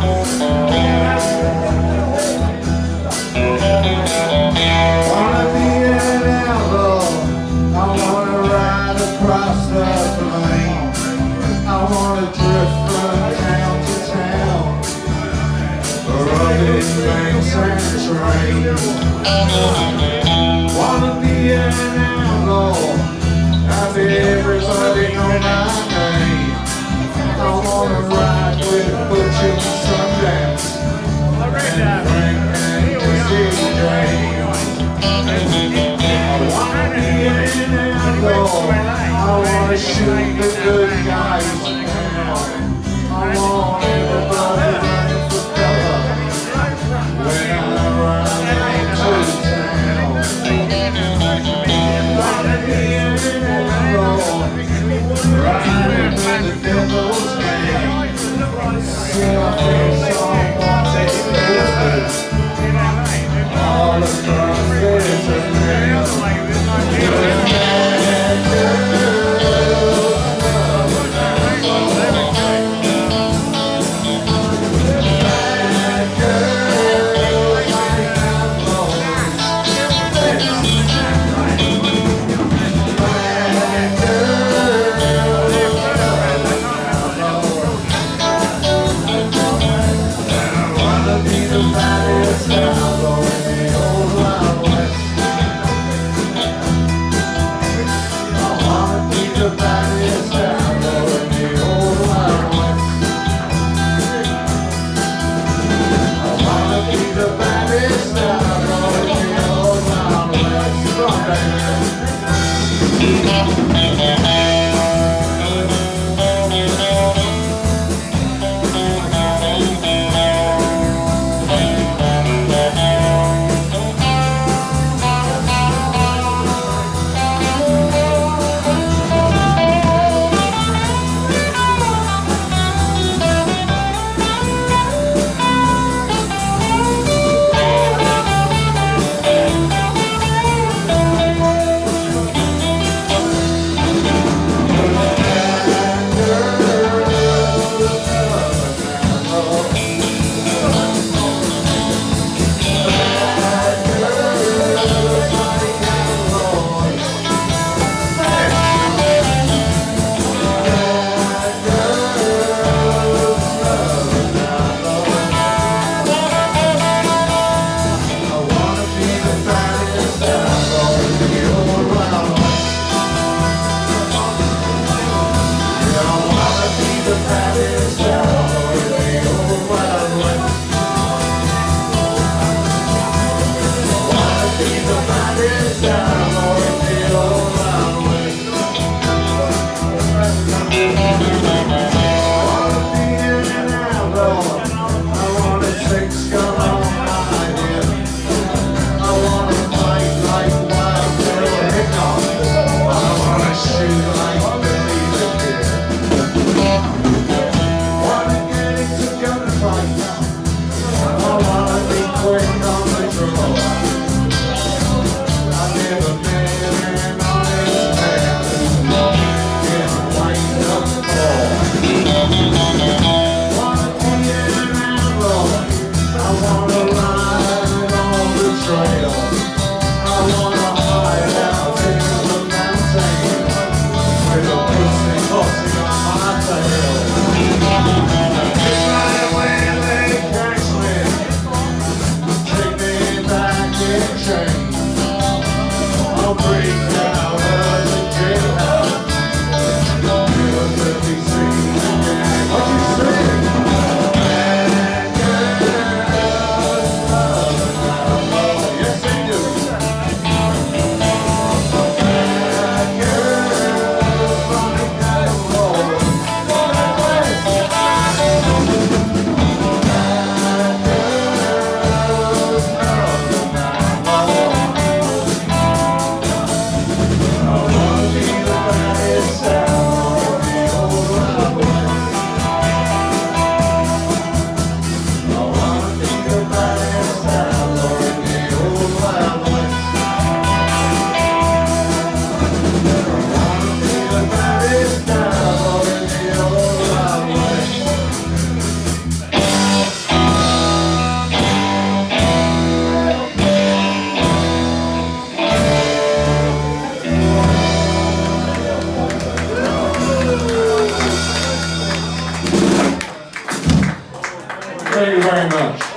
Wanna be an outlaw, I wanna ride across the plain, I wanna drift from town to town, rubbing banks and trains. Wanna be an outlaw, have everybody know my name. I wanna ride with Butch and Sundance, and Frank and Dizzy Jane. I wanna be an outlaw, I wanna shoot the good guys down. I want everybody running for cover when I run into town. Wanna be an outlaw, riding with the devil's gang. See my face on posters all across this land. Be the baddest outlaw in the old wild Thank you very much.